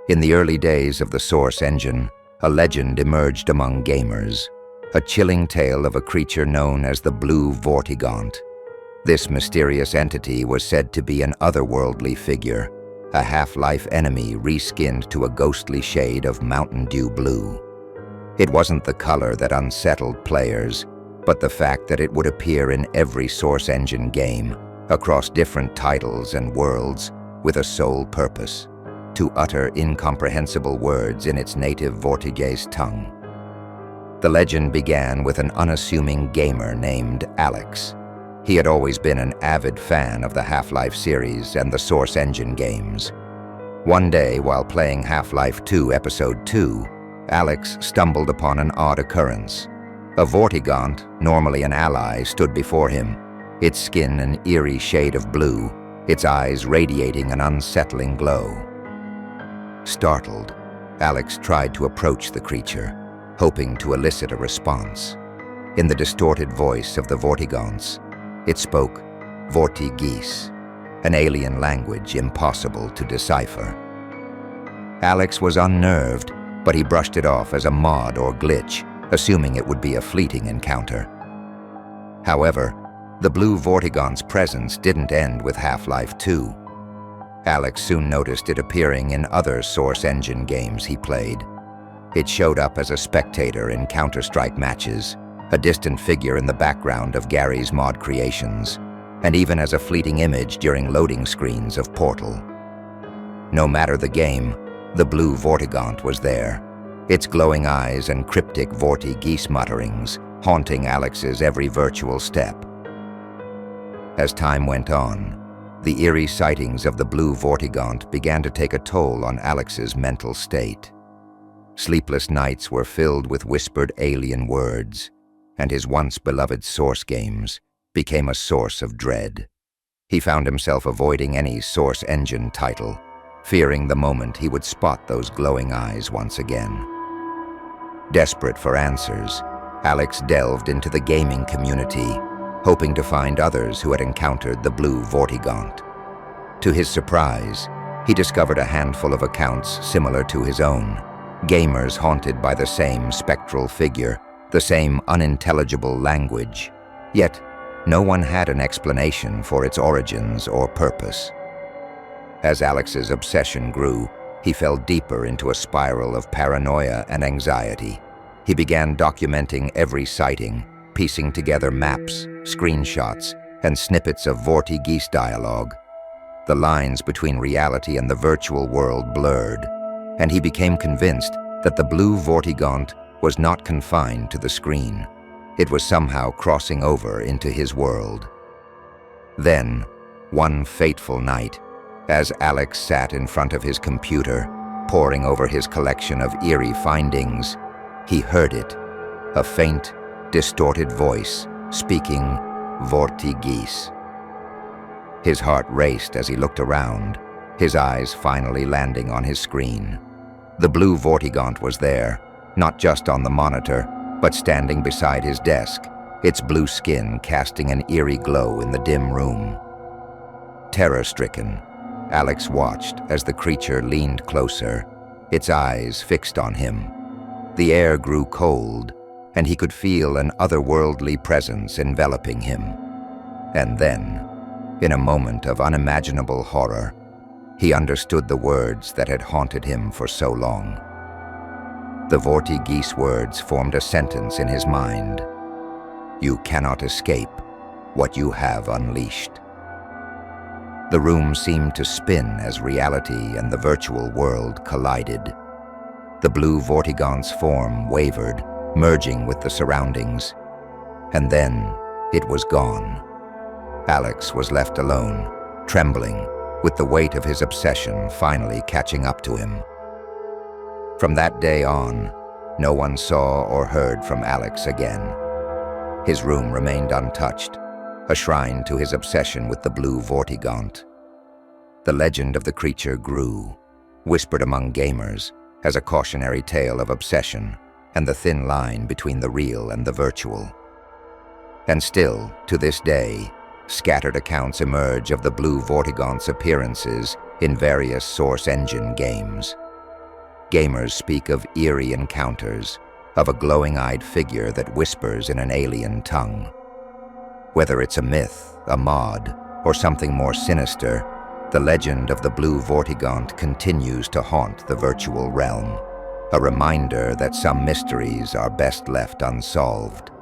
In the early days of the Source engine, a legend emerged among gamers, a chilling tale of a creature known as the Blue Vortigaunt. This mysterious entity was said to be an otherworldly figure, a half-life enemy reskinned to a ghostly shade of Mountain Dew blue. It wasn't the color that unsettled players, but the fact that it would appear in every Source engine game, across different titles and worlds, with a sole purpose: to utter incomprehensible words in its native Vortigaunt tongue. The legend began with an unassuming gamer named Alex. He had always been an avid fan of the Half-Life series and the Source engine games. One day, while playing Half-Life 2 Episode 2, Alex stumbled upon an odd occurrence. A Vortigaunt, normally an ally, stood before him, its skin an eerie shade of blue, its eyes radiating an unsettling glow. Startled, Alex tried to approach the creature, hoping to elicit a response. In the distorted voice of the Vortigaunts, it spoke Vortigaunt, an alien language impossible to decipher. Alex was unnerved, but he brushed it off as a mod or glitch, assuming it would be a fleeting encounter. However, the Blue Vortigaunt's presence didn't end with Half-Life 2. Alex soon noticed it appearing in other Source engine games he played. It showed up as a spectator in Counter-Strike matches, a distant figure in the background of Gary's mod creations, and even as a fleeting image during loading screens of Portal. No matter the game, the Blue Vortigaunt was there, its glowing eyes and cryptic Vortigaunt mutterings haunting Alex's every virtual step. As time went on, the eerie sightings of the Blue Vortigaunt began to take a toll on Alex's mental state. Sleepless nights were filled with whispered alien words, and his once beloved Source games became a source of dread. He found himself avoiding any Source engine title, fearing the moment he would spot those glowing eyes once again. Desperate for answers, Alex delved into the gaming community, hoping to find others who had encountered the Blue Vortigaunt. To his surprise, he discovered a handful of accounts similar to his own, gamers haunted by the same spectral figure, the same unintelligible language. Yet, no one had an explanation for its origins or purpose. As Alex's obsession grew, he fell deeper into a spiral of paranoia and anxiety. He began documenting every sighting, piecing together maps, screenshots, and snippets of Vortigaunt dialogue. The lines between reality and the virtual world blurred, and he became convinced that the Blue Vortigaunt was not confined to the screen. It was somehow crossing over into his world. Then, one fateful night, as Alex sat in front of his computer, poring over his collection of eerie findings, he heard it, a faint, distorted voice speaking Vortigaunt. His heart raced as he looked around, his eyes finally landing on his screen. The Blue Vortigaunt was there, not just on the monitor, but standing beside his desk, its blue skin casting an eerie glow in the dim room. Terror-stricken, Alex watched as the creature leaned closer, its eyes fixed on him. The air grew cold, and he could feel an otherworldly presence enveloping him. And then, in a moment of unimaginable horror, he understood the words that had haunted him for so long. The Vortigaunt words formed a sentence in his mind. "You cannot escape what you have unleashed." The room seemed to spin as reality and the virtual world collided. The Blue Vortigaunt's form wavered, merging with the surroundings. And then it was gone. Alex was left alone, trembling, with the weight of his obsession finally catching up to him. From that day on, no one saw or heard from Alex again. His room remained untouched, a shrine to his obsession with the Blue Vortigaunt. The legend of the creature grew, whispered among gamers, as a cautionary tale of obsession and the thin line between the real and the virtual. And still, to this day, scattered accounts emerge of the Blue Vortigaunt's appearances in various Source engine games. Gamers speak of eerie encounters, of a glowing-eyed figure that whispers in an alien tongue. Whether it's a myth, a mod, or something more sinister, the legend of the Blue Vortigaunt continues to haunt the virtual realm, a reminder that some mysteries are best left unsolved.